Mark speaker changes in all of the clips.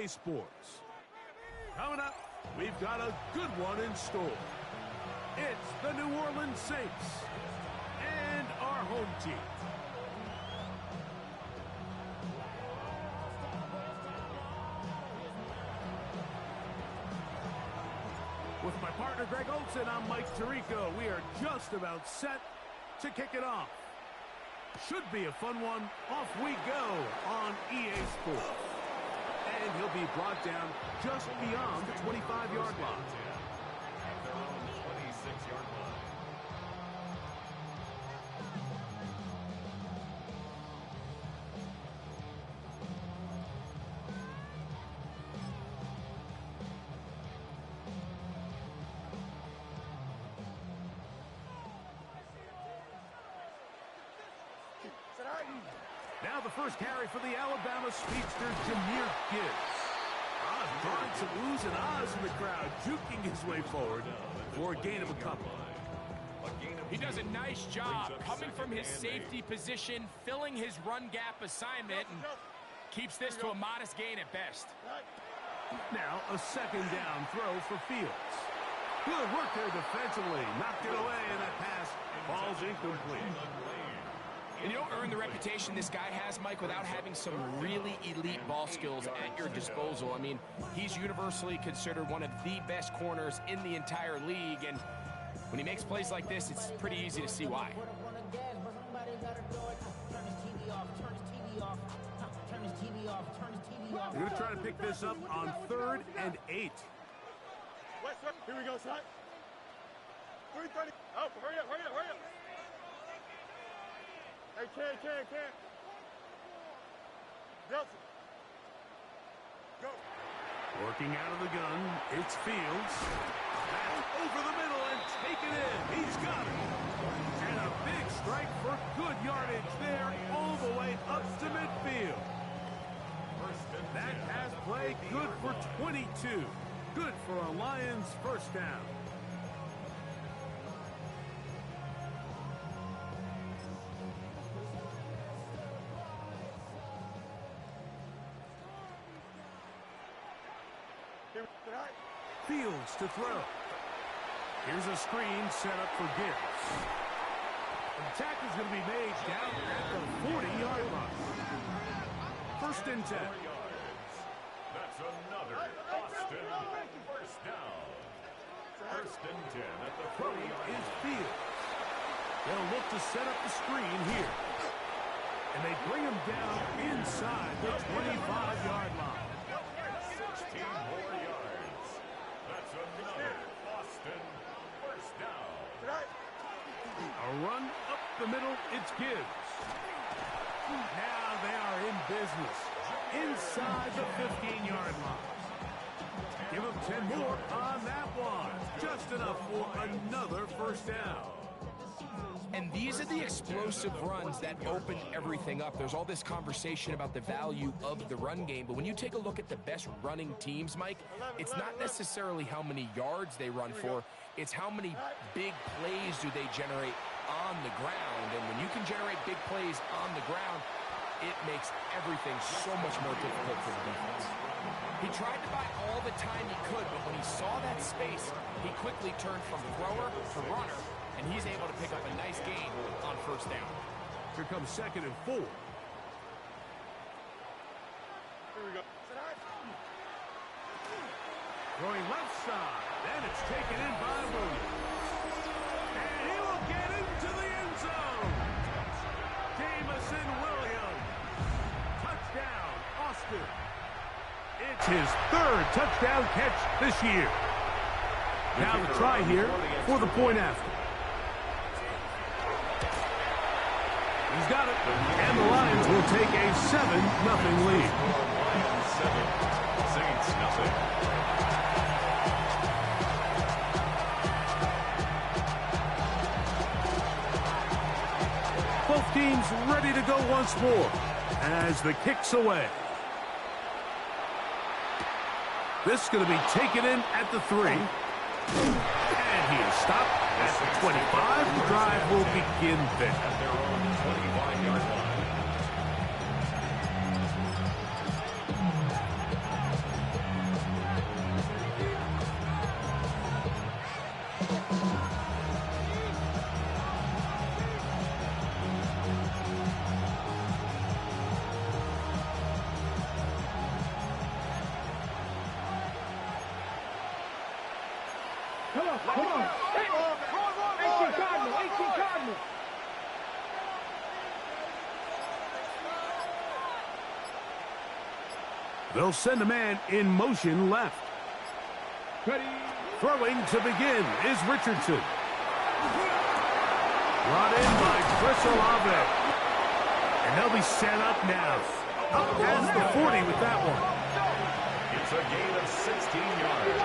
Speaker 1: EA Sports. Coming up, we've got a good one in store. It's the New Orleans Saints and our home team. With my partner Greg Olson, I'm Mike Tirico. We are just about set to kick it off. Should be a fun one. Off we go on EA Sports. And he'll be brought down just beyond the 25-yard line.
Speaker 2: At their own 26-yard line.
Speaker 1: Now the first carry for the Alabama speedster, Jahmyr Gibbs. Drawing some oohs and ahs in the crowd, juking his way forward for a gain of a couple.
Speaker 3: He does a nice job coming from his safety position, filling his run gap assignment, and keeps this to a modest gain at best.
Speaker 1: Now a second down throw for Fields. Good work there defensively. Knocked it away, and that pass falls incomplete.
Speaker 3: And you don't earn the reputation this guy has, Mike, without having some really elite ball skills at your disposal. I mean, he's universally considered one of the best corners in the entire league, and when he makes plays like this, it's pretty easy to see why.
Speaker 1: They're going to try to pick this up on 3rd and 8.
Speaker 4: Here we go, son. 3:30. Oh, hurry up, hurry up, hurry up. Hey, Ken. Nelson. Go.
Speaker 1: Working out of the gun, it's Fields. Back over the middle and take it in. He's got it. And a big strike for good yardage there all the way up to midfield. That pass play good for 22. Good for a Lions first down. Fields to throw. Here's a screen set up for Gibbs. The tackle's going to be made down at the 40-yard line. 1st and 10.
Speaker 2: That's another Austin first down. 1st and 10 at the 40-yard
Speaker 1: is Fields. They'll look to set up the screen here. And they bring him down inside the 25-yard line.
Speaker 2: 16 more yards. That's another Austin first down.
Speaker 1: A run up the middle, it's Gibbs. Now they are in business. Inside the 15-yard line. Give him 10 more on that one. Just enough for another first down.
Speaker 3: And these are the explosive runs that open everything up. There's all this conversation about the value of the run game, but when you take a look at the best running teams, Mike, it's not necessarily how many yards they run for, it's how many big plays do they generate on the ground. And when you can generate big plays on the ground, it makes everything so much more difficult for the defense. He tried to buy all the time he could, but when he saw that space, he quickly turned from thrower to runner, and he's able to pick up a nice gain on first down.
Speaker 1: Here comes 2nd and 4.
Speaker 4: Here we go.
Speaker 1: Throwing left side. Then it's taken in by Williams. And he will get into the end zone. Jamison Williams. Touchdown, Austin. It's his 3rd touchdown catch this year. Now the try here for the point after. He's got it. And the Lions will take a 7-0 lead.
Speaker 2: 7, Saints nothing.
Speaker 1: Both teams ready to go once more as the kick's away. This is going to be taken in at the 3. And he is stopped at the 25. The drive will begin there.
Speaker 2: At their own 25-yard line.
Speaker 4: Come on. 18 Cardinal. 18 Cardinal.
Speaker 1: They'll send a man in motion left.
Speaker 4: Ready.
Speaker 1: Throwing to begin is Richardson. Brought in by Chris Olave. And they'll be set up now. Up past the 40 with that one.
Speaker 2: It's a gain of 16 yards.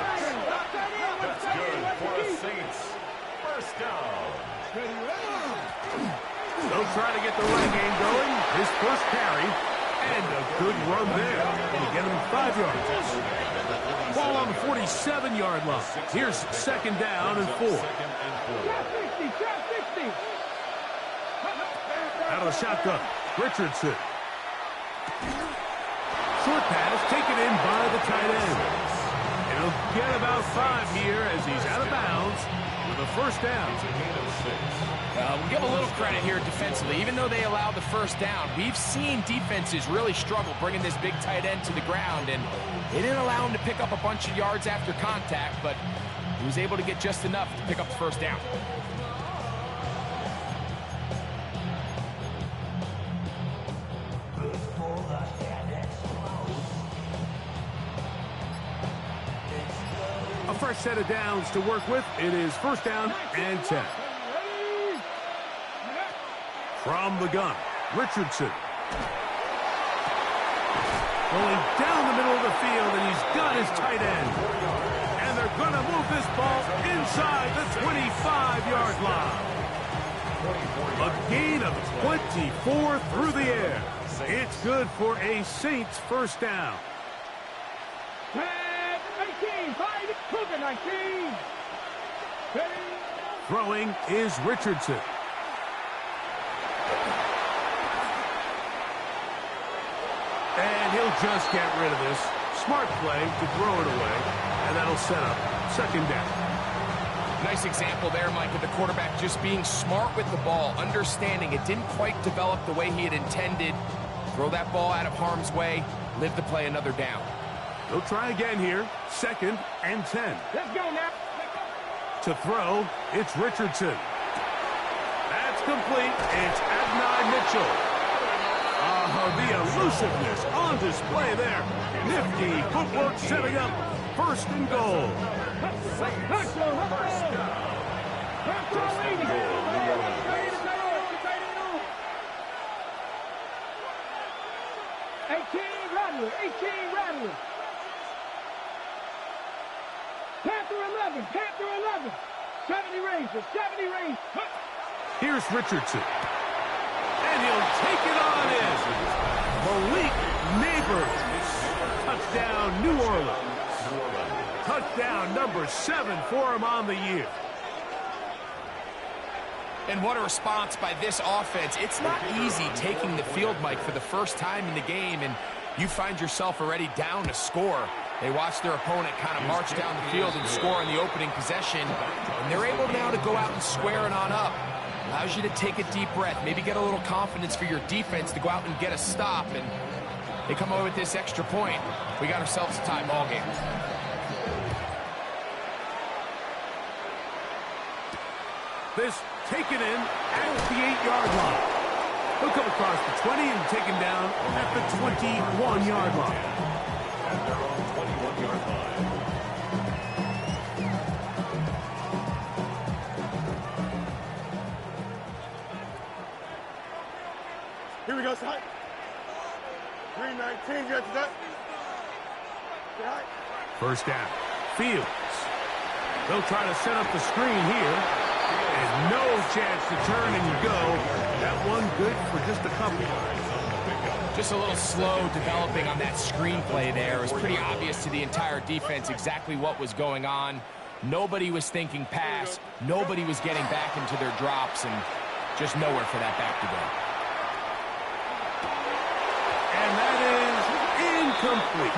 Speaker 2: That's good for the Saints. First down.
Speaker 1: They'll try to get the run game going. His first carry. And a good run there. And get him 5 yards. Ball on the 47-yard line. Here's second down and 4. Out of the shotgun, Richardson. Short pass taken in by the tight end. And he'll get about 5 here as he's out of bounds with a first down.
Speaker 3: We'll give a little credit here defensively. Even though they allowed the first down, we've seen defenses really struggle bringing this big tight end to the ground, and they didn't allow him to pick up a bunch of yards after contact, but he was able to get just enough to pick up the first down.
Speaker 1: A fresh set of downs to work with. It is first down and 10. From the gun, Richardson. Going down the middle of the field, and he's got his tight end. And they're going to move this ball inside the 25-yard line. A gain of 24 through the air. It's good for a Saints first down.
Speaker 4: 18, 19.
Speaker 1: Throwing is Richardson. And he'll just get rid of this. Smart play to throw it away. And that'll set up second down.
Speaker 3: Nice example there, Mike, of the quarterback just being smart with the ball, understanding it didn't quite develop the way he had intended. Throw that ball out of harm's way, live to play another down.
Speaker 1: They'll try again here. Second and 10.
Speaker 4: Let's go now.
Speaker 1: To throw, it's Richardson. That's complete. It's Adonai Mitchell. The elusiveness on display there. Nifty footwork setting up first and goal.
Speaker 4: Rattler. Panther 11. 70 range.
Speaker 1: Here's Richardson. And he'll take it on in. Malik Neighbors. Touchdown, New Orleans. Touchdown number 7 for him on the year.
Speaker 3: And what a response by this offense. It's not easy taking the field, Mike, for the first time in the game, and you find yourself already down a score. They watch their opponent kind of march down the field and score in the opening possession, and they're able now to go out and square it on up. Allows you to take a deep breath, maybe get a little confidence for your defense to go out and get a stop, and they come away with this extra point. We got ourselves a tie ball game.
Speaker 1: This taken in at the 8-yard line. He'll come across the 20 and taken down at the 21-yard line.
Speaker 2: At their own 21-yard line.
Speaker 4: Here we go, son. 319, get to that.
Speaker 1: First down. Fields. They'll try to set up the screen here. And no chance to turn and go. That one good for just a couple.
Speaker 3: Just a little slow developing on that screenplay there. It was pretty obvious to the entire defense exactly what was going on. Nobody was thinking pass. Nobody was getting back into their drops, and just nowhere for that back to go.
Speaker 1: And that is incomplete.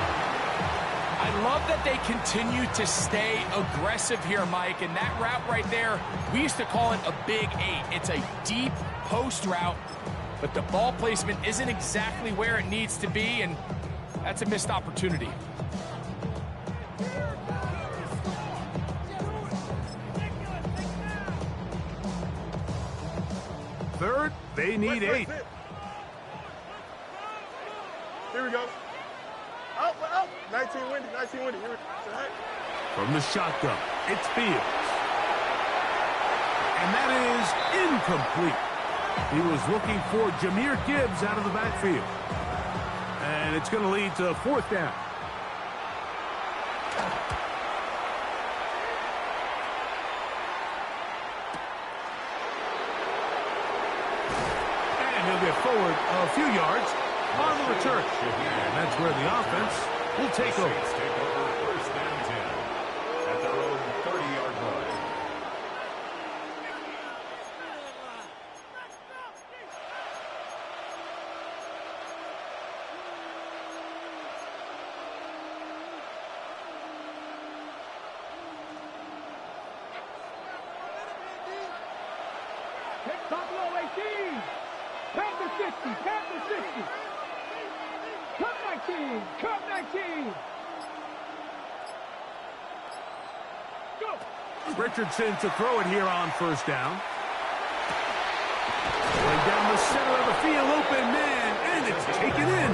Speaker 3: I love that they continue to stay aggressive here, Mike, and that route right there, we used to call it a big 8. It's a deep post route, but the ball placement isn't exactly where it needs to be, and that's a missed opportunity.
Speaker 1: third, they need 8.
Speaker 4: Here we go. Out, out. 19 windy, 19 windy. Here we go.
Speaker 1: From the shotgun, it's Fields. And that is incomplete. He was looking for Jahmyr Gibbs out of the backfield. And it's going to lead to 4th down. And he'll get forward a few yards on the return. And that's where the offense will take over.
Speaker 2: Take over 1st and 10 at their own 30-yard line.
Speaker 5: Buffalo 18. Panther 60. Panther 60. Cup 19. Cup 19. Go.
Speaker 1: Richardson to throw it here on 1st down. Going down the center of the field, open man, and it's taken in.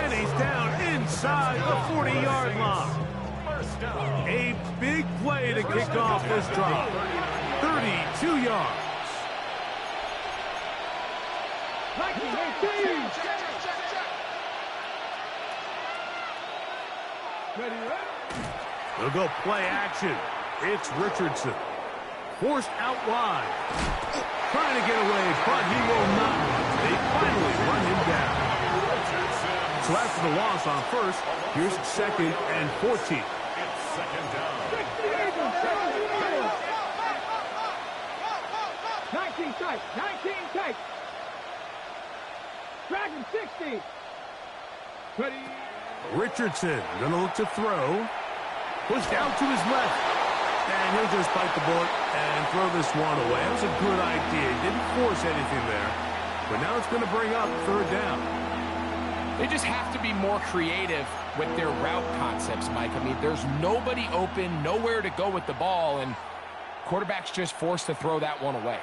Speaker 1: And he's down inside the 40-yard line.
Speaker 2: 1st down.
Speaker 1: A big play to kick off this drive. 32 yards.
Speaker 5: 19-18. Ready, ready.
Speaker 1: They'll go play action. It's Richardson. Forced out wide. Trying to get away, but he will not. They finally run him down. So after the loss on 1st, here's 2nd and 14.
Speaker 2: It's 2nd down.
Speaker 5: 19 tight. 19 tight. Dragon 60. Ready.
Speaker 1: Richardson going to look to throw. Pushed out to his left. And he'll just bite the bullet and throw this one away. That was a good idea. Didn't force anything there. But now it's going to bring up 3rd down.
Speaker 3: They just have to be more creative with their route concepts, Mike. I mean, there's nobody open, nowhere to go with the ball, and quarterback's just forced to throw that one away.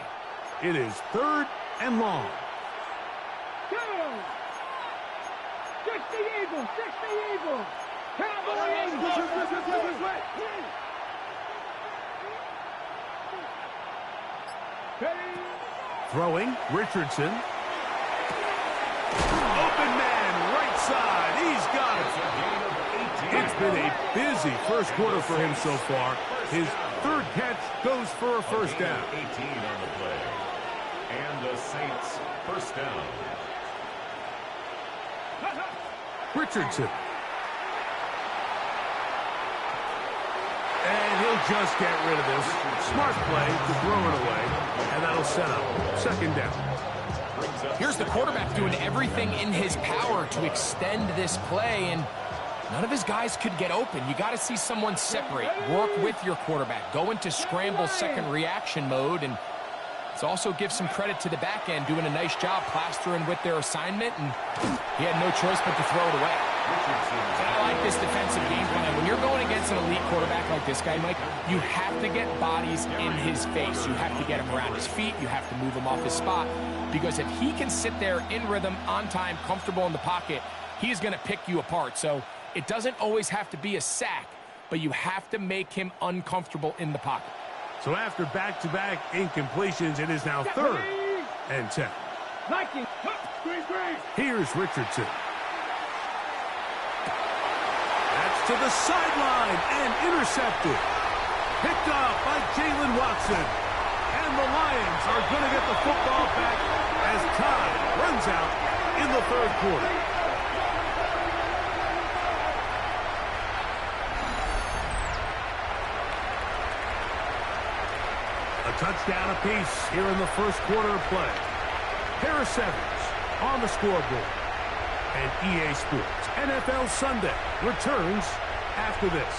Speaker 1: It is 3rd and long.
Speaker 5: Go. 60 Eagles. 60 Eagles. Cowboy Eagles. Ready.
Speaker 1: Throwing, Richardson. Open man, right side. He's got it. It's been a busy 1st quarter for him so far. His 3rd catch goes for a 1st down.
Speaker 2: 18 on the play. And the Saints 1st down.
Speaker 1: Richardson. And he'll just get rid of this. Smart play to throw it away. And that'll set up 2nd down.
Speaker 3: Here's the quarterback doing everything in his power to extend this play, and none of his guys could get open. You got to see someone separate, work with your quarterback, go into scramble 2nd reaction mode, and let's also give some credit to the back end doing a nice job plastering with their assignment, and he had no choice but to throw it away. And I like this defensive game plan. When you're going against an elite quarterback like this guy, Mike, you have to get bodies in his face. You have to get him around his feet. You have to move him off his spot. Because if he can sit there in rhythm, on time, comfortable in the pocket, he's going to pick you apart. So it doesn't always have to be a sack, but you have to make him uncomfortable in the pocket.
Speaker 1: So after back-to-back incompletions, it is now 3rd and 10. Here's Richardson. That's to the sideline and intercepted. Picked off by Jalen Watson. And the Lions are going to get the football back as time runs out in the 3rd quarter. A touchdown apiece here in the 1st quarter of play. Harris Evans on the scoreboard. And EA Sports NFL Sunday returns after this.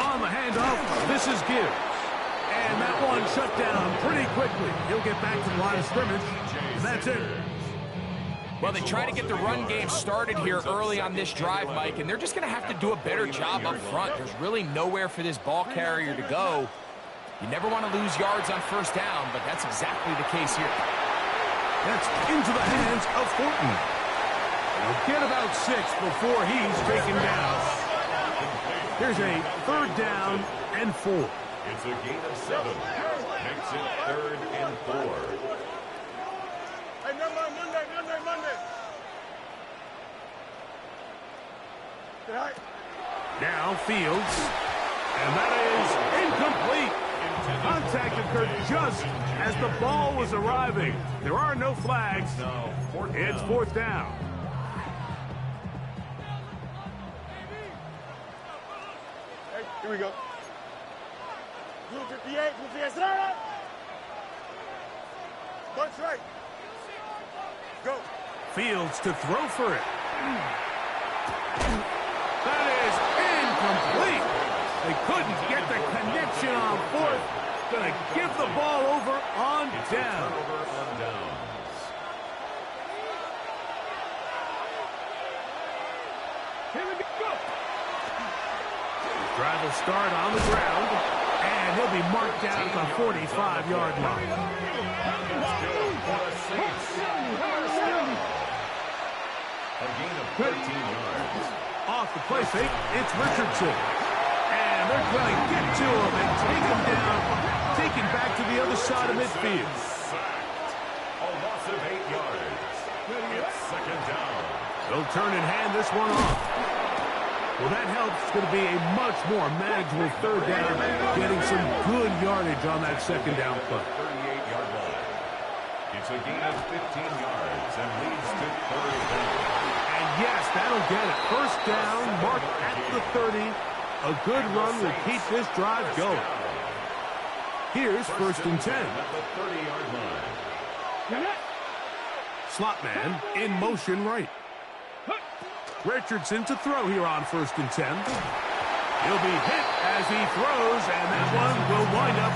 Speaker 1: On the handoff, this is Gibbs. And that one shut down pretty quickly. He'll get back to the line of scrimmage. And that's it.
Speaker 3: Well, they try to get the run game started here early on this drive, Mike, and they're just going to have to do a better job up front. There's really nowhere for this ball carrier to go. You never want to lose yards on first down, but that's exactly the case here.
Speaker 1: That's into the hands of Thornton. He'll get about 6 before he's taken down. Here's a 3rd down and 4.
Speaker 2: It's a gain of 7. Makes it 3rd and 4.
Speaker 4: Hey, Monday. All right.
Speaker 1: Now Fields, and that is incomplete. Contact occurred just as the ball was arriving. There are no flags. It's 4th down.
Speaker 4: Hey, here we go. Blue 58, Sarah. Bunch right. Go.
Speaker 1: Fields to throw for it. That is incomplete. They couldn't get the connection on 4th. Gonna give the ball over on down.
Speaker 5: Here we go.
Speaker 1: Drive will start on the ground, and he'll be marked down at the 45-yard line.
Speaker 2: A gain of 13 yards.
Speaker 1: Off the play fake, it's Richardson. And they're going to get to him and take him down, take him back to the other side of midfield.
Speaker 2: Sacked. A loss of 8 yards. It's 2nd down.
Speaker 1: They'll turn and hand this one off. Well, that helps. It's going to be a much more manageable 3rd down, getting some good yardage on that 2nd down play.
Speaker 2: 38-yard line. It's a gain of 15 yards and leads to 3rd down.
Speaker 1: And yes, that'll get it. 1st down, marked at the 30. A good run will keep this drive going. Here's 1st and 10.
Speaker 2: At the 30-yard line.
Speaker 1: Slot man in motion right. Richardson to throw here on 1st and 10. He'll be hit as he throws, and that one will wind up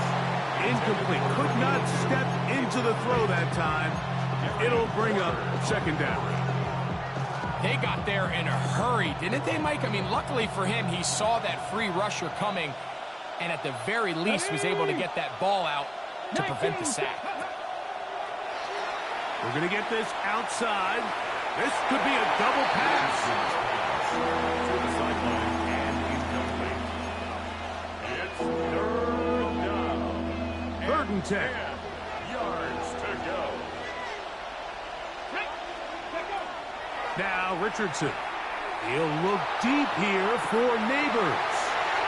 Speaker 1: incomplete. Could not step into the throw that time. It'll bring up 2nd down.
Speaker 3: They got there in a hurry, didn't they, Mike? I mean, luckily for him, he saw that free rusher coming, and at the very least was able to get that ball out to prevent the sack.
Speaker 1: We're going to get this outside. This could be a double pass.
Speaker 2: To the sideline and incomplete. It's 3rd down.
Speaker 1: 3rd and 10.
Speaker 2: 10 yards to go.
Speaker 1: Now Richardson. He'll look deep here for Neighbors.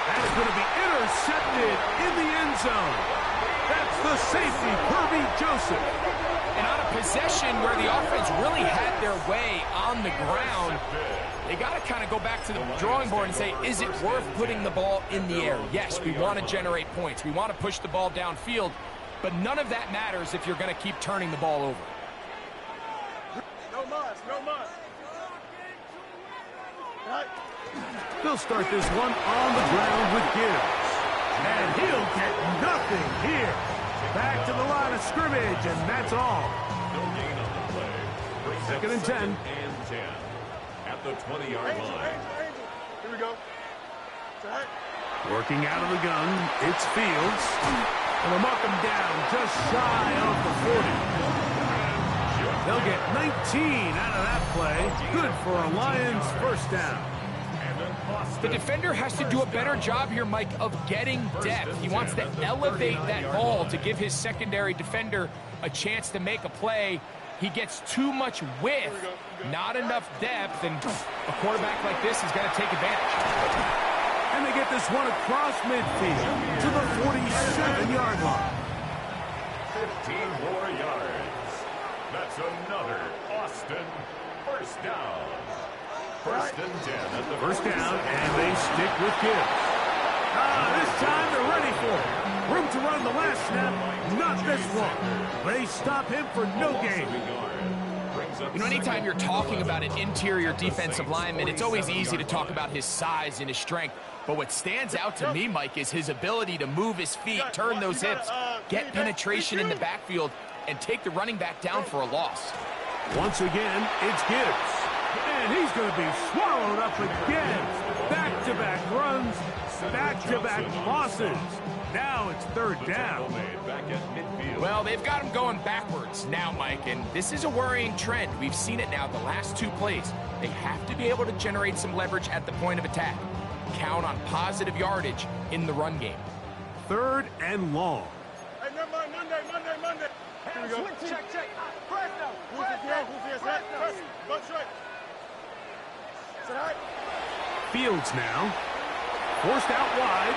Speaker 1: That's going to be intercepted in the end zone. That's the safety, Kirby Joseph.
Speaker 3: And on a possession where the offense really had their way on the ground, they got to kind of go back to the drawing board and say, is it worth putting the ball in the air? Yes, we want to generate points. We want to push the ball downfield, but none of that matters if you're going to keep turning the ball over.
Speaker 4: No muss. Right.
Speaker 1: They'll start this one on the ground with Gibbs. And he'll get nothing here. Back to the line of scrimmage, and that's all.
Speaker 2: No gain on the play. Brings up
Speaker 1: 2nd and 10.
Speaker 2: and 10. At the 20-yard line.
Speaker 4: Angel. Here we go. Right.
Speaker 1: Working out of the gun, it's Fields. And they'll mark him down just shy of the 40. They'll get 19 out of that play. Good for a Lions 1st down.
Speaker 3: The defender has to do a better job here, Mike, of getting depth. He wants to elevate that ball to give his secondary defender a chance to make a play. He gets too much width, not enough depth, and a quarterback like this is going to take advantage.
Speaker 1: And they get this one across midfield to the 47-yard line.
Speaker 2: 15 more yards. That's another Austin 1st down. 1st and 10 at the
Speaker 1: 1st down, and they stick with Gibbs. This time they're ready for it. Room to run the last snap, not this one. They stop him for no gain.
Speaker 3: You know, anytime you're talking about an interior defensive lineman, it's always easy to talk about his size and his strength. But what stands out to me, Mike, is his ability to move his feet, turn those hips, get penetration in the backfield, and take the running back down for a loss.
Speaker 1: Once again, it's Gibbs. And he's going to be swallowed up again. Back-to-back runs, back-to-back losses. Now it's third down.
Speaker 3: Well, they've got him going backwards now, Mike, and this is a worrying trend. We've seen it now the last 2 plays. They have to be able to generate some leverage at the point of attack. Count on positive yardage in the run game.
Speaker 1: Third and long.
Speaker 4: Hey, never mind. Monday. Here we go.
Speaker 5: Check. Press now.
Speaker 4: Who's here? Press. Butt straight. Sit high.
Speaker 1: Fields now. Forced out wide.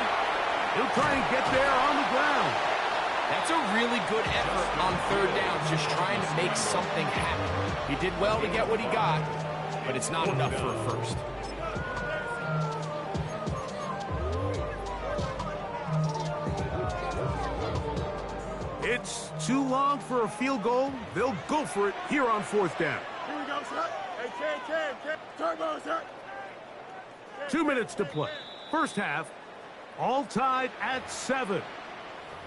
Speaker 1: He'll try and get there on the ground.
Speaker 3: That's a really good effort on third down, just trying to make something happen. He did well to get what he got, but it's not enough for a first.
Speaker 1: It's too long for a field goal. They'll go for it here on fourth down.
Speaker 4: Here we go, sir. Hey, Ken. Turbo, sir.
Speaker 1: 2 minutes to play. First half, all tied at 7.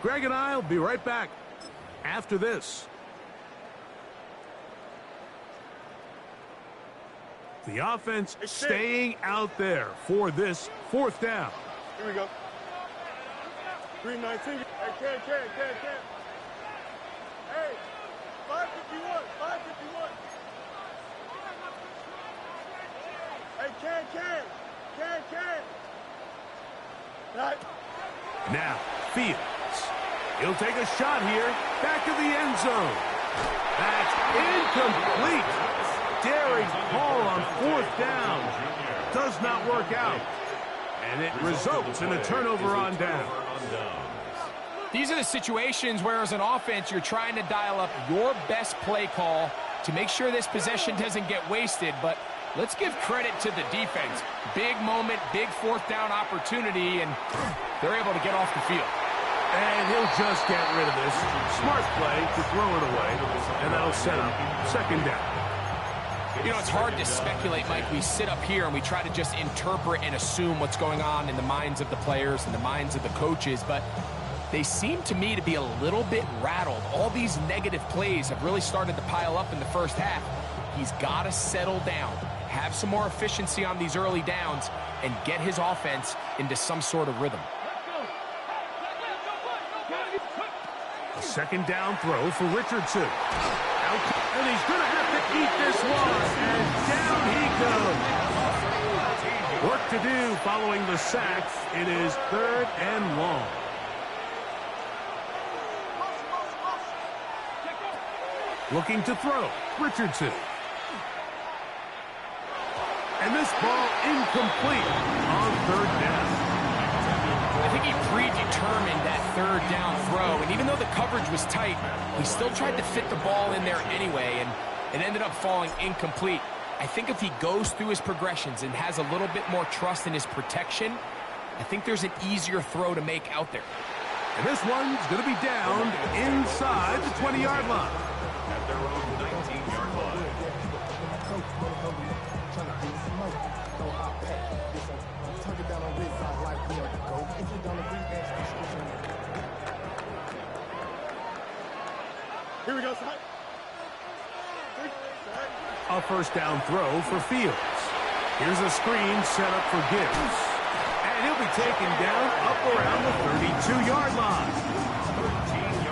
Speaker 1: Greg and I will be right back after this. The offense staying out there for this fourth down.
Speaker 4: Here we go. 319. Hey, Ken. Hey, 551. Hey, Ken. Right.
Speaker 1: Now, Fields. He'll take a shot here. Back to the end zone. That's incomplete. Daring call on fourth down. Does not work out. And it results in a turnover on down.
Speaker 3: These are the situations where, as an offense, you're trying to dial up your best play call to make sure this possession doesn't get wasted. But let's give credit to the defense. Big moment, big fourth down opportunity, and they're able to get off the field.
Speaker 1: And he'll just get rid of this. Smart play to throw it away, and that'll set up second down.
Speaker 3: You know, it's hard to speculate, Mike. We sit up here and we try to just interpret and assume what's going on in the minds of the players and the minds of the coaches, but they seem to me to be a little bit rattled. All these negative plays have really started to pile up in the first half. He's got to settle down, have some more efficiency on these early downs, and get his offense into some sort of rhythm.
Speaker 1: A second down throw for Richardson. And he's going to have to eat this one. And down he goes. Work to do following the sack. It is third and long. Looking to throw. Richardson. And this ball incomplete on third down.
Speaker 3: I think he predetermined that third down throw, and even though the coverage was tight, he still tried to fit the ball in there anyway, and it ended up falling incomplete. I think if he goes through his progressions and has a little bit more trust in his protection, I think there's an easier throw to make out there.
Speaker 1: And this one's going to be down inside the 20-yard line.
Speaker 2: At their own 19-yard line.
Speaker 4: Here we go, sir.
Speaker 1: A first down throw for Fields. Here's a screen set up for Gibbs. And he'll be taken down up around the 32-yard line.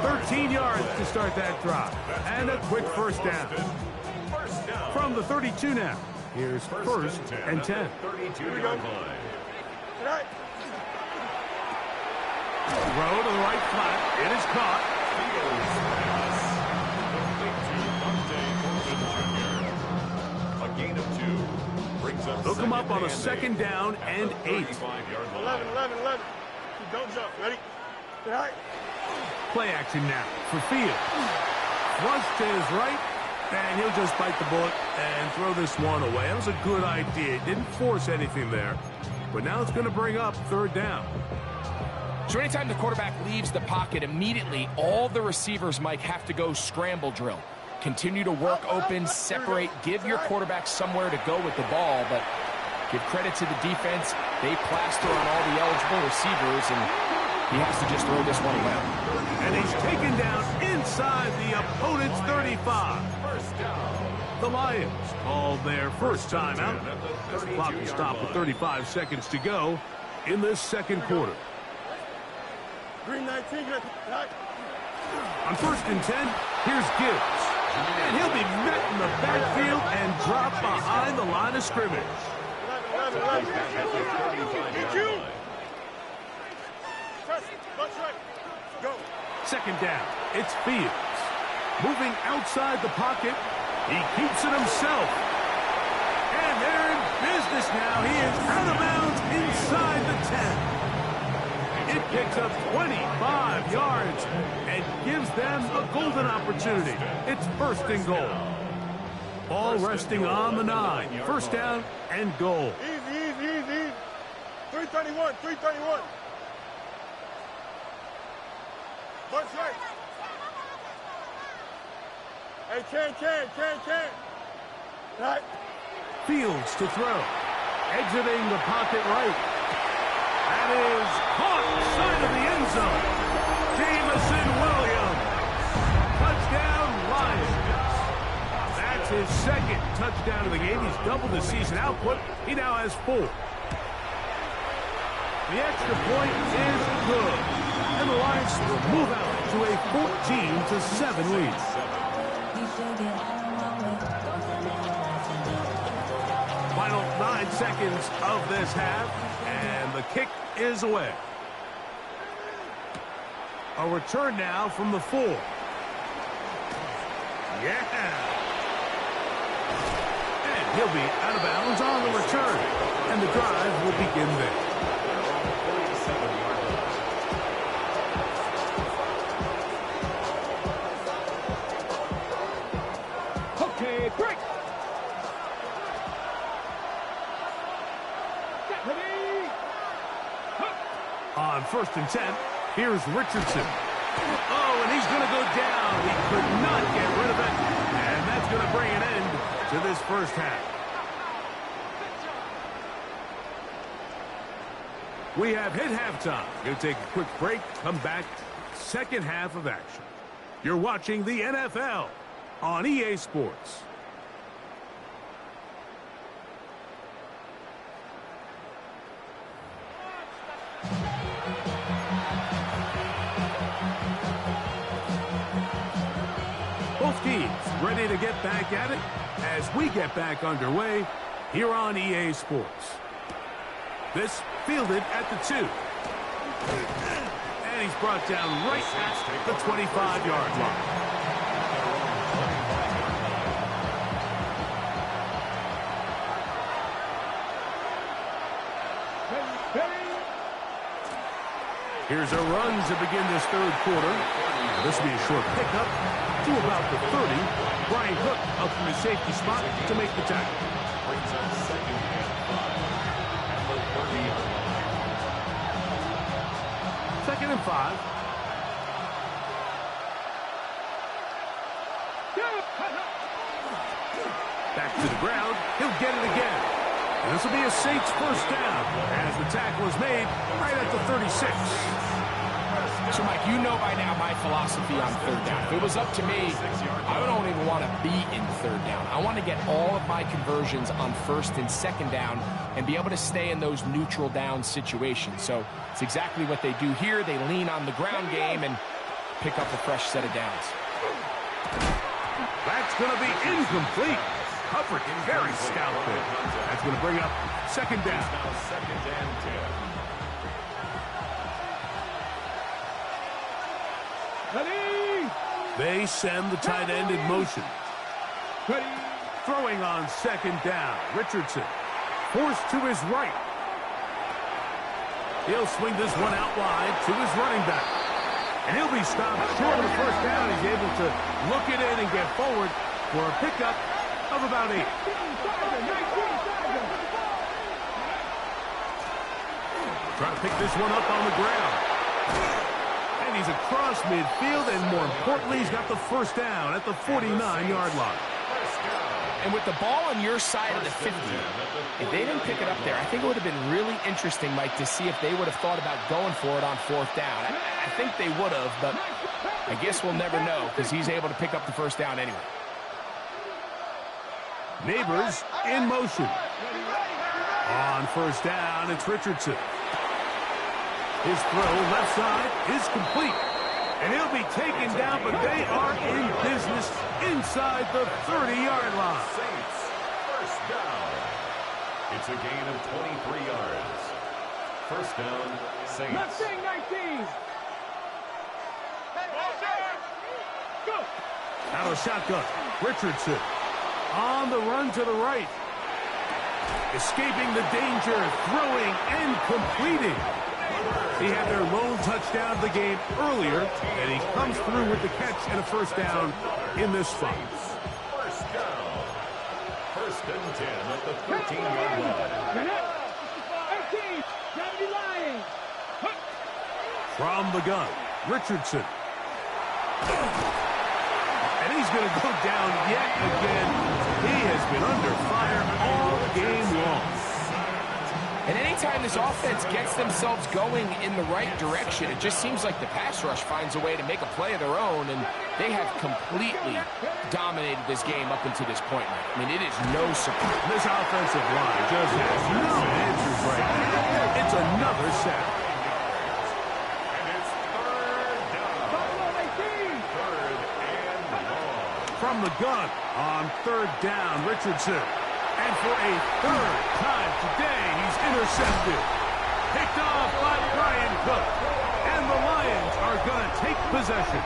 Speaker 1: 13 yards to start that drive. And a quick first down. From the 32 now. Here's first and 10.
Speaker 2: 32-yard line.
Speaker 4: Right.
Speaker 1: Throw to the right flat. It is caught.
Speaker 2: A gain of 2 brings up.
Speaker 1: Hook him up on a second down and 8.
Speaker 2: 35-yard line.
Speaker 4: 11. Don't jump. Ready? Right.
Speaker 1: Play action now for Fields. Flush to his right, and he'll just bite the bullet and throw this one away. That was a good idea. Didn't force anything there, but now it's going to bring up third down.
Speaker 3: So anytime the quarterback leaves the pocket, immediately all the receivers, Mike, have to go scramble drill. Continue to work open, separate, give your quarterback somewhere to go with the ball, but give credit to the defense. They plaster on all the eligible receivers, and he has to just throw this one away.
Speaker 1: And he's taken down inside the opponent's 35.
Speaker 2: First down.
Speaker 1: The Lions called their first timeout. As the clock will stop with 35 seconds to go in this second quarter.
Speaker 4: Green 19,
Speaker 1: On 1st and 10, here's Gibbs. And he'll be met in the backfield and dropped behind the line of scrimmage.
Speaker 4: Go.
Speaker 1: Second down, it's Fields. Moving outside the pocket, he keeps it himself. And they're in business now. He is out of bounds inside the 10. It picks up 25 yards and gives them a golden opportunity. It's 1st and goal. Ball resting on the 9. 1st down and goal.
Speaker 4: Easy. 331. Bunch right. Hey, can. Right.
Speaker 1: Fields to throw. Exiting the pocket right. That is caught side of the end zone. Jameson Williams. Touchdown, Lions. That's his 2nd touchdown of the game. He's doubled his season output. He now has 4. The extra point is good. And the Lions will move out to a 14-7 lead. Final 9 seconds of this half, and the kick is away. A return now from the 4. Yeah! And he'll be out of bounds on the return, and the drive will begin there.
Speaker 5: Okay, break.
Speaker 1: On 1st and 10, here's Richardson. Oh, and he's going to go down. He could not get rid of it. And that's going to bring an end to this first half. We have hit halftime. Going to take a quick break, come back, second half of action. You're watching the NFL on EA Sports. Both teams ready to get back at it as we get back underway here on EA Sports. This fielded at the 2. And he's brought down right at the 25-yard line. Here's a run to begin this third quarter. This will be a short pickup to about the 30. Brian Cook up from his safety spot to make the tackle.
Speaker 2: Brings up 2nd and 5 at the 30-yard line.
Speaker 1: 2nd and 5. Back to the ground. He'll get it again. And this will be a Saints first down as the tackle is made right at the 36.
Speaker 3: So, Mike, you know by now my philosophy on 3rd down. If it was up to me, I don't even want to be in 3rd down. I want to get all of my conversions on 1st and 2nd down and be able to stay in those neutral down situations. So it's exactly what they do here. They lean on the ground game and pick up a fresh set of downs.
Speaker 1: That's going to be incomplete. Coverage very stout there. That's going to bring up 2nd down.
Speaker 2: Now 2nd and 10.
Speaker 1: They send the tight end in motion. Throwing on 2nd down. Richardson forced to his right. He'll swing this one out wide to his running back. And he'll be stopped short of the first down. He's able to look it in and get forward for a pickup of about 8. Trying to pick this one up on the ground. And he's across midfield, and more importantly, he's got the first down at the 49-yard line.
Speaker 3: And with the ball on your side of the 50, if they didn't pick it up there, I think it would have been really interesting, Mike, to see if they would have thought about going for it on 4th down. I think they would have, but I guess we'll never know because he's able to pick up the first down anyway.
Speaker 1: Neighbors in motion. On first down, it's Richardson. His throw left side is complete. And he'll be taken down, but they are in business inside the 30-yard line.
Speaker 2: Saints, first down. It's a gain of 23 yards. First down, Saints.
Speaker 5: Mustang 19. Go.
Speaker 1: Out of shotgun, Richardson. On the run to the right. Escaping the danger, throwing and completing. He had their lone touchdown of the game earlier, and he comes through with the catch and a first down in this spot.
Speaker 2: First down. First and 10 at the 13-yard line.
Speaker 5: 13. 70 Lions.
Speaker 1: From the gun, Richardson. And he's going to go down yet again. He has been under fire all game long.
Speaker 3: And anytime this offense gets themselves going in the right direction, it just seems like the pass rush finds a way to make a play of their own, and they have completely dominated this game up until this point. I mean, it is no surprise.
Speaker 1: This offensive line just has no answers right now. It's another sack.
Speaker 2: And it's third down. Third and long.
Speaker 1: From the gun on third down, Richardson. And for a third time today, he's intercepted. Picked off by Brian Cook. And the Lions are going to take possession.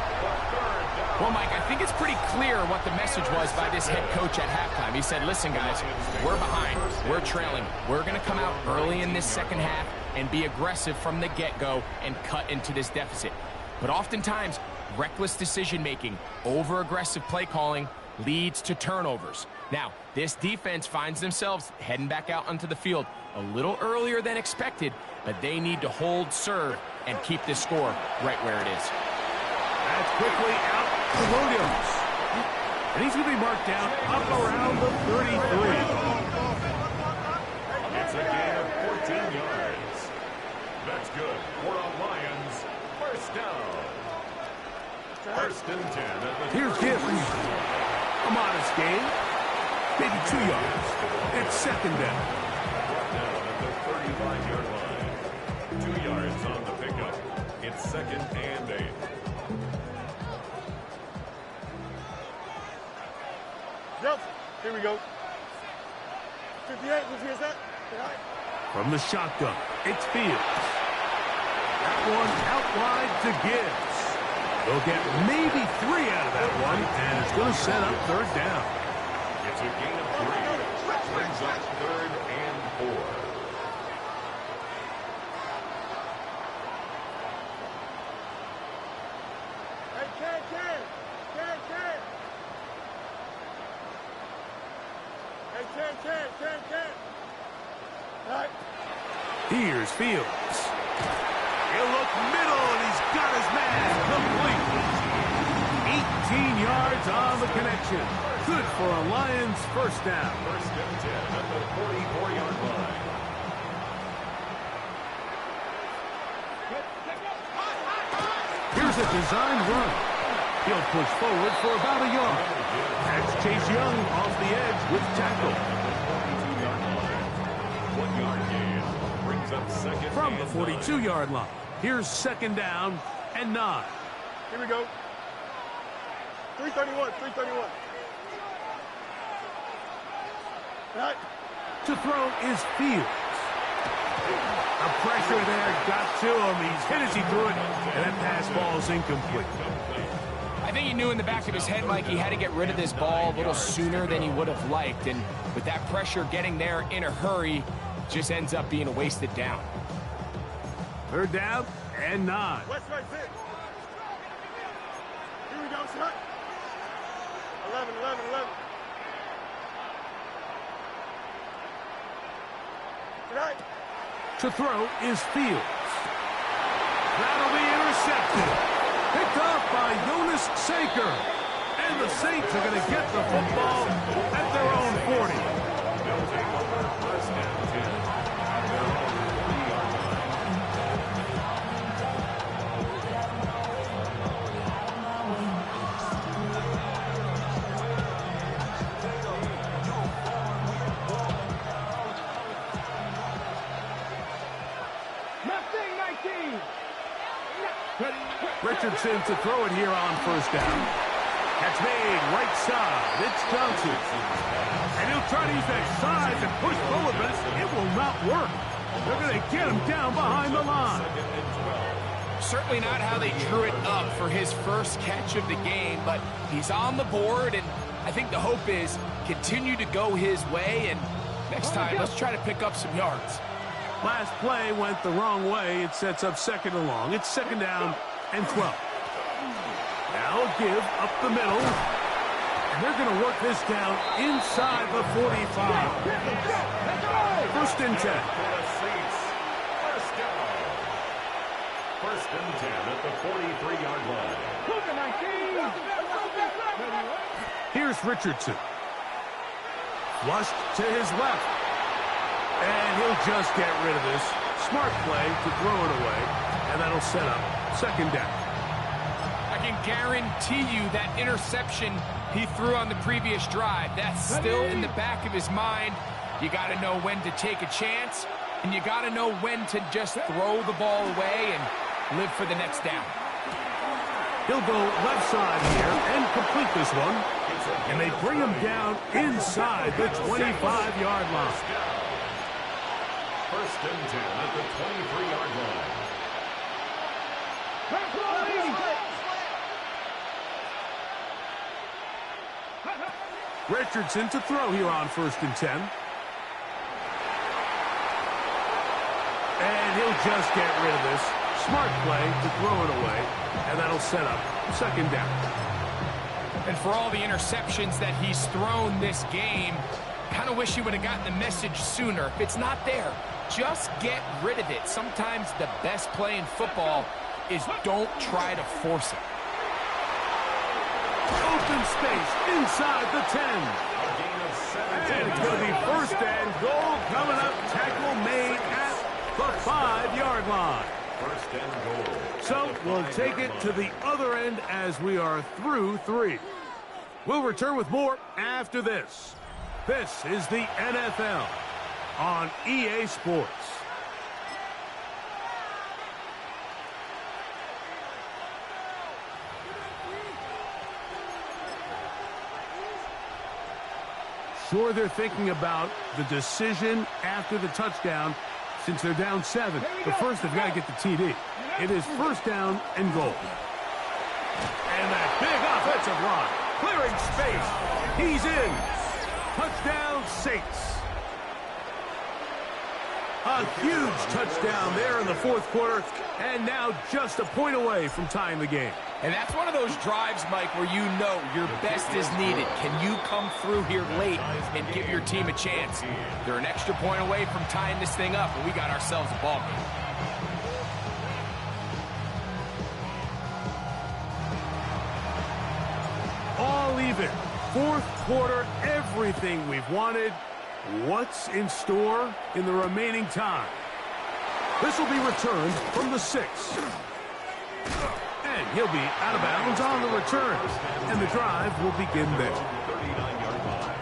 Speaker 3: Well, Mike, I think it's pretty clear what the message was by this head coach at halftime. He said, listen, guys, we're behind. We're trailing. We're going to come out early in this second half and be aggressive from the get-go and cut into this deficit. But oftentimes, reckless decision-making, over-aggressive play calling leads to turnovers. Now, this defense finds themselves heading back out onto the field a little earlier than expected, but they need to hold serve and keep this score right where it is.
Speaker 1: That's quickly out to Williams. And he's going to be marked down up around the 33.
Speaker 2: It's a gain of 14 yards. That's good for the Lions. First down. First and 10 at the
Speaker 1: Here's Gibbs. A modest gain. Maybe 2 yards. It's second down.
Speaker 2: down at the 35-yard line. 2 yards on the pickup. It's second and 8.
Speaker 4: Yep. Here we go. 58. Who's that?
Speaker 1: From the shotgun, it's Fields. That one out wide to Gibbs. They'll get maybe 3 out of that one, and it's going to set up third down.
Speaker 2: It's a gain of 3. Brings up third and 4.
Speaker 4: Hey, Ken. Hey, Ken. All right.
Speaker 1: Here's Fields. He'll look middle, and he's got his man complete. 18 yards on the connection. Good for a Lions first down.
Speaker 2: First and 10 at the 44-yard line.
Speaker 1: Here's a designed run. He'll push forward for about a yard. That's Chase Young off the edge with tackle.
Speaker 2: 1 yard gain. Brings up second
Speaker 1: From the
Speaker 2: and
Speaker 1: 42-yard line. Here's second down and 9.
Speaker 4: Here we go. 331. All right.
Speaker 1: To throw is Fields. The pressure there got to him. He's hit as he threw it, and that pass ball is incomplete.
Speaker 3: I think he knew in the back of his head, Mike, he had to get rid of this ball a little sooner than he would have liked. And with that pressure getting there in a hurry, just ends up being a wasted down.
Speaker 1: Third down and 9.
Speaker 4: West right six. Here we go, son. 11. Good night.
Speaker 1: To throw is Fields. That'll be intercepted. Picked off by Jonas Saker. And the Saints are going to get the football at their own 40.
Speaker 2: They'll take over first and 10 at their own 40-yard line.
Speaker 1: Richardson to throw it here on first down. Catch made right side. It's Johnson. And he'll try to use that size and push forward, but it will not work. They're going to get him down behind the line.
Speaker 3: Certainly not how they drew it up for his first catch of the game, but he's on the board, and I think the hope is continue to go his way, and next time, let's try to pick up some yards.
Speaker 1: Last play went the wrong way. It sets up second and long. It's second down and 12. Now give up the middle. And they're going to work this down inside the 45. First and 10.
Speaker 2: First and 10 at the 43-yard line.
Speaker 1: Here's Richardson. Flushed to his left. And he'll just get rid of this. Smart play to throw it away. And that'll set up second down.
Speaker 3: I can guarantee you that interception he threw on the previous drive, that's still in the back of his mind. You got to know when to take a chance, and you got to know when to just throw the ball away and live for the next down.
Speaker 1: He'll go left side here and complete this one. And they bring him down inside the 25-yard line.
Speaker 2: First and 10 at the 23-yard line.
Speaker 1: Richardson to throw here on first and 10. And he'll just get rid of this. Smart play to throw it away. And that'll set up second down.
Speaker 3: And for all the interceptions that he's thrown this game, kind of wish he would have gotten the message sooner. If it's not there, just get rid of it. Sometimes the best play in football is don't try to force it.
Speaker 1: Open space inside the 10. And it's going to be first and goal coming up. Tackle made at the 5-yard line.
Speaker 2: First and goal.
Speaker 1: So we'll take it to the other end as we are through 3. We'll return with more after this. This is the NFL on EA Sports. Sure, they're thinking about the decision after the touchdown since they're down 7. But first, they've got to get the TD. It is first down and goal. And that big offensive line clearing space. He's in. Touchdown, Saints. A huge touchdown there in the fourth quarter, and now just a point away from tying the game.
Speaker 3: And that's one of those drives, Mike, where you know your best is needed. Can you come through here late and give your team a chance? They're an extra point away from tying this thing up, and we got ourselves a ball game.
Speaker 1: All even. Fourth quarter, everything we've wanted. What's in store in the remaining time? This will be returned from the 6. And he'll be out of bounds on the return. And the drive will begin there.
Speaker 2: 39-yard line.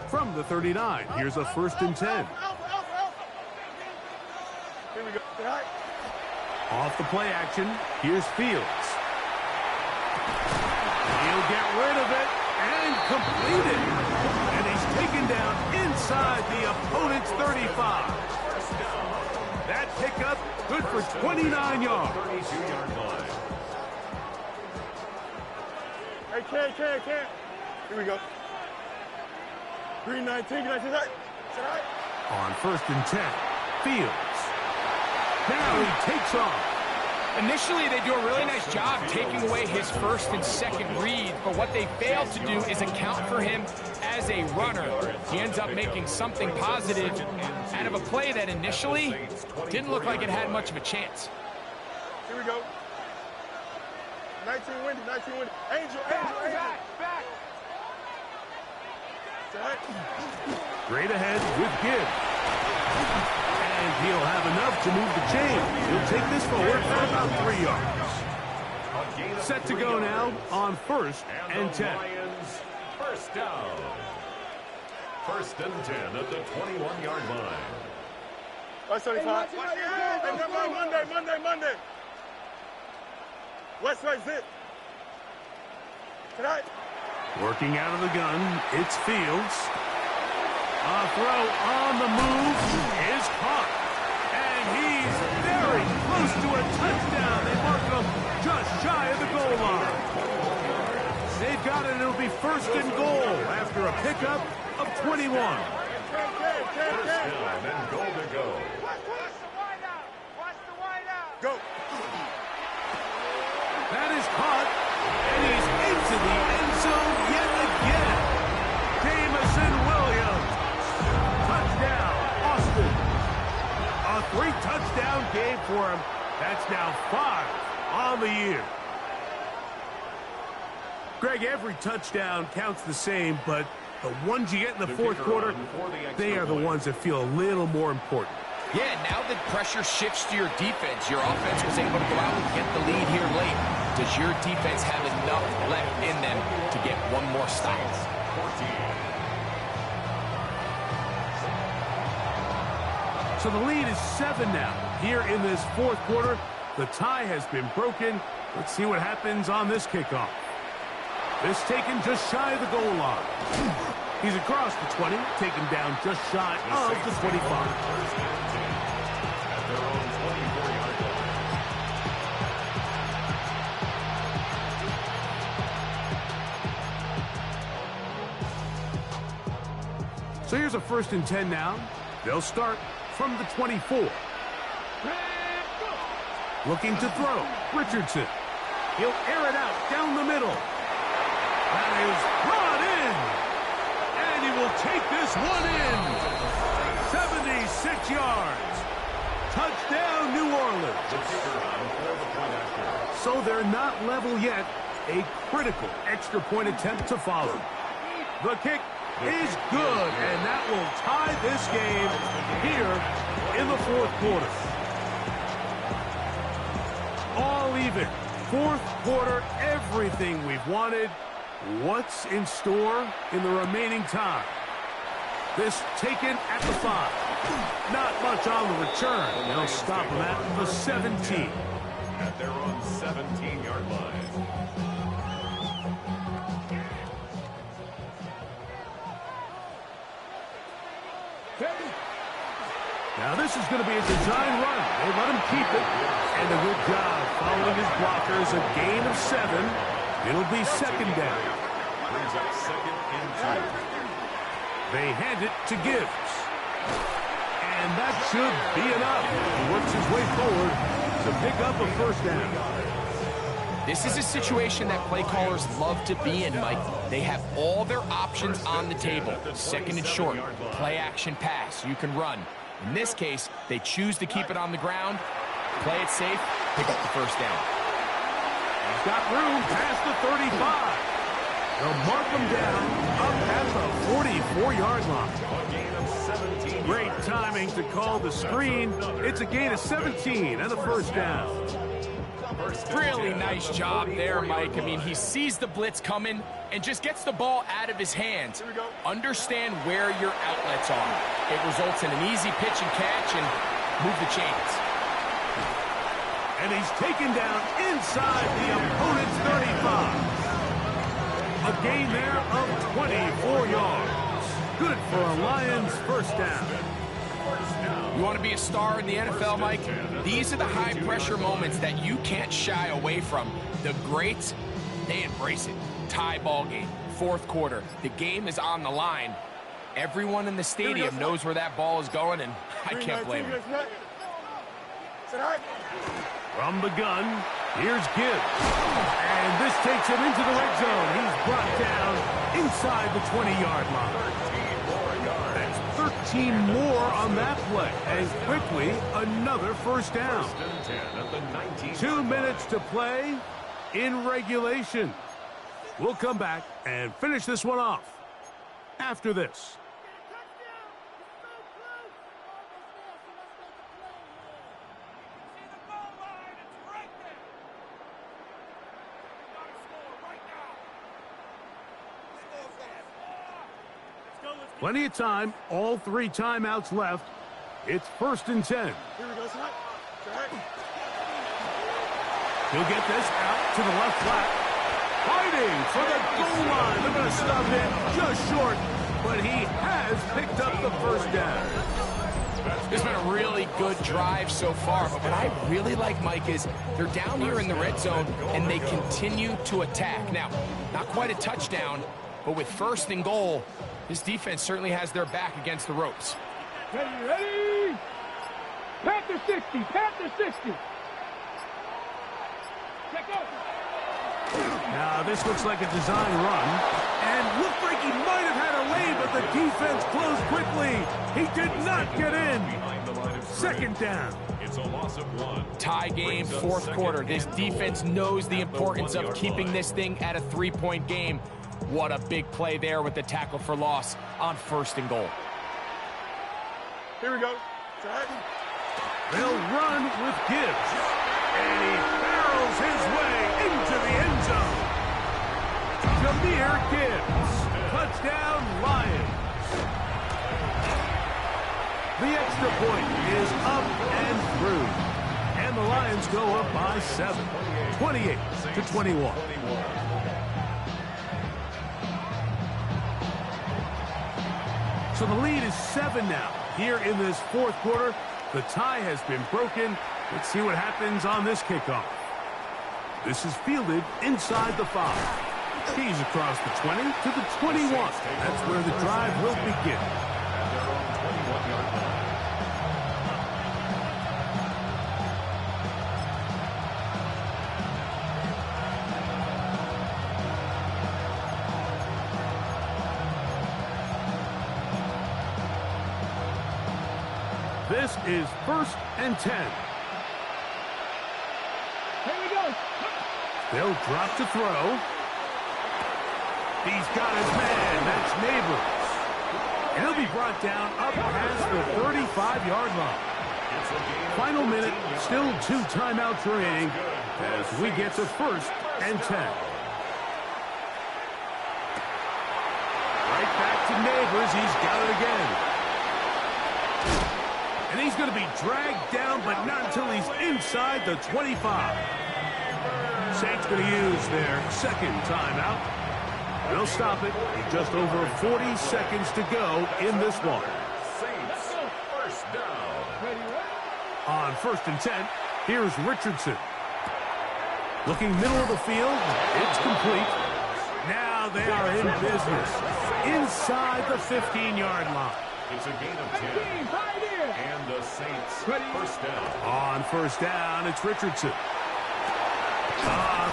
Speaker 1: From the 39, here's a first and 10.
Speaker 4: Here we go.
Speaker 1: Off the play action, here's Fields. He'll get rid of it and complete it. And he's taken down inside the opponent's 35. That pickup good for 29 yards.
Speaker 2: 32-yard line.
Speaker 4: Hey, Cam. Here we go. 319, 19.
Speaker 1: On first and 10, Fields. Now he takes off.
Speaker 3: Initially, they do a really nice job taking away his first and second read, but what they failed to do is account for him as a runner. He ends up making something positive out of a play that initially didn't look like it had much of a chance.
Speaker 4: Here we go. 19 windy. Angel. Back.
Speaker 1: Straight ahead with Gibbs. And he'll have enough to move the chain. He'll take this forward for about 3 yards. Set to go now on 1st and 10.
Speaker 2: Lions, first down. 1st and 10 at the 21-yard line.
Speaker 4: West 35. Hey, Monday. West right zip. Tonight.
Speaker 1: Working out of the gun, it's Fields. A throw on the move is caught. And he's very close to a touchdown. They mark him just shy of the goal line. They've got it. It'll be 1st and goal after a pickup of 21.
Speaker 2: First down and goal to go.
Speaker 4: Go.
Speaker 1: That is caught, and he's into the end zone yet again. Jamison Williams. Touchdown, Austin. A 3-touchdown game for him. That's now 5 on the year. Greg, every touchdown counts the same, but the ones you get in the 4th quarter, they are the ones that feel a little more important.
Speaker 3: Yeah, now that pressure shifts to your defense, your offense was able to go out and get the lead here late. Does your defense have enough left in them to get one more stop?
Speaker 1: So the lead is 7 now. Here in this 4th quarter, the tie has been broken. Let's see what happens on this kickoff. This taken just shy of the goal line. He's across the 20, taken down just shy of the 25. So here's a 1st and 10 now. They'll start from the 24. Looking to throw. Richardson. He'll air it out down the middle. That is brought in. And he will take this one in. 76 yards. Touchdown, New Orleans. So they're not level yet. A critical extra point attempt to follow. The kick is good, and that will tie this game here in the 4th quarter. All even. 4th quarter, everything we've wanted. What's in store in the remaining time? This taken at the 5. Not much on the return. They'll stop him at the 17.
Speaker 2: At their own 17-yard line.
Speaker 1: Now this is going to be a design run. They let him keep it. And a good job following his blockers. A gain of 7. It'll be 2nd down.
Speaker 2: Brings up 2nd and 2.
Speaker 1: They hand it to Gibbs. And that should be enough. He works his way forward to pick up a 1st down.
Speaker 3: This is a situation that play callers love to be in, Mike. They have all their options on the table. 2nd and short, play action pass, you can run. In this case, they choose to keep it on the ground, play it safe, pick up the 1st down.
Speaker 1: He's got room past the 35. They'll mark him down up at the 44-yard line.
Speaker 2: A gain of 17.
Speaker 1: Great timing to call the screen. It's a gain of 17 and a 1st down.
Speaker 3: Really nice job there, Mike. I mean, he sees the blitz coming and just gets the ball out of his hands. Understand where your outlets are. It results in an easy pitch and catch and move the chains.
Speaker 1: And he's taken down inside the opponent's 35. A gain there of 24 yards. Good for a Lions 1st down.
Speaker 3: You want to be a star in the NFL, Mike? These are the high-pressure moments that you can't shy away from. The greats, they embrace it. Tie ball game, 4th quarter. The game is on the line. Everyone in the stadium knows where that ball is going, and I can't blame them.
Speaker 1: From the gun, here's Gibbs. And this takes him into the red zone. He's brought down inside the 20-yard line. That's 13 more on that play. And quickly, another 1st down. 2 minutes to play in regulation. We'll come back and finish this one off after this. Plenty of time. All 3 timeouts left. It's 1st and 10.
Speaker 4: Here we go, Scott.
Speaker 1: He'll get this out to the left flat. Fighting for the goal line. They're going to stop him just short, but he has picked up the first down.
Speaker 3: It's been a really good drive so far, but what I really like, Mike, is they're down here in the red zone, and they continue to attack. Now, not quite a touchdown, but with 1st and goal, this defense certainly has their back against the ropes.
Speaker 5: Ready? Panther 60, Panther 60. Check out.
Speaker 1: Now, this looks like a design run, and looked like he might have had a lead, but the defense closed quickly. He did not get in. 2nd down.
Speaker 2: It's a loss of 1.
Speaker 3: Tie game, 4th quarter. This defense knows the importance of keeping this thing at a 3-point game. What a big play there with the tackle for loss on 1st and goal.
Speaker 4: Here we go. Track.
Speaker 1: They'll run with Gibbs, and he barrels his way into the end zone. Jahmyr Gibbs, touchdown Lions. The extra point is up and through, and the Lions go up by 7, 28-21. So the lead is 7 now. Here in this 4th quarter, the tie has been broken. Let's see what happens on this kickoff. This is fielded inside the 5. He's across the 20 to the 21. That's where the drive will begin. This is 1st and 10.
Speaker 5: Here we go.
Speaker 1: They'll drop to throw. He's got his man. That's Neighbors. And he'll be brought down up past the 35-yard line. Final minute, still 2 timeouts remaining as we get to 1st and 10. Right back to Neighbors. He's got it again. And he's going to be dragged down, but not until he's inside the 25. Saints going to use their 2nd timeout. They'll stop it. Just over 40 seconds to go in this one.
Speaker 2: Saints, 1st down.
Speaker 1: On 1st and 10, here's Richardson. Looking middle of the field. It's complete. Now they are in business. Inside the 15-yard line.
Speaker 2: It's a gain of 10. And the Saints, 1st down.
Speaker 1: On 1st down, it's Richardson.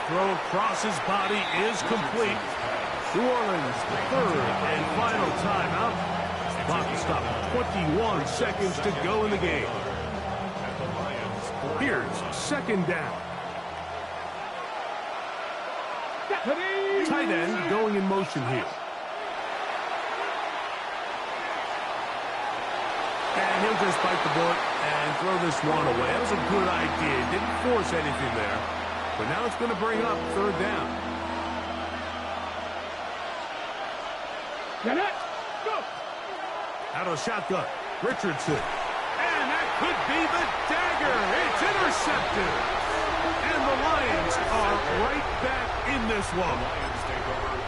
Speaker 1: Throw across his body is complete. New Orleans, 3rd and final timeout. Clock stopped. 21 seconds to go in the game. Here's 2nd down. Tight end going in motion here. And he'll just bite the bullet and throw this one away. That was a good idea. Didn't force anything there. But now it's going to bring up 3rd down.
Speaker 5: Go.
Speaker 1: Out of shotgun, Richardson. And that could be the dagger. It's intercepted. And the Lions are right back in this one.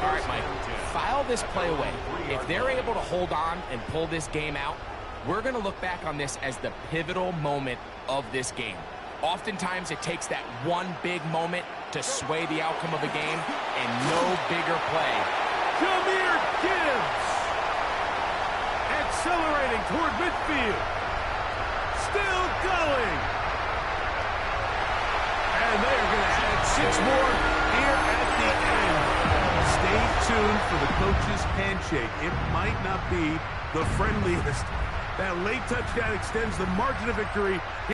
Speaker 3: All right, Mike, file this play away. If they're able to hold on and pull this game out, we're going to look back on this as the pivotal moment of this game. Oftentimes, it takes that one big moment to sway the outcome of a game, and no bigger play.
Speaker 1: Jahmyr Gibbs. Accelerating toward midfield. Still going. And they are going to add 6 more here at the end. Stay tuned for the coach's handshake. It might not be the friendliest. That late touchdown extends the margin of victory.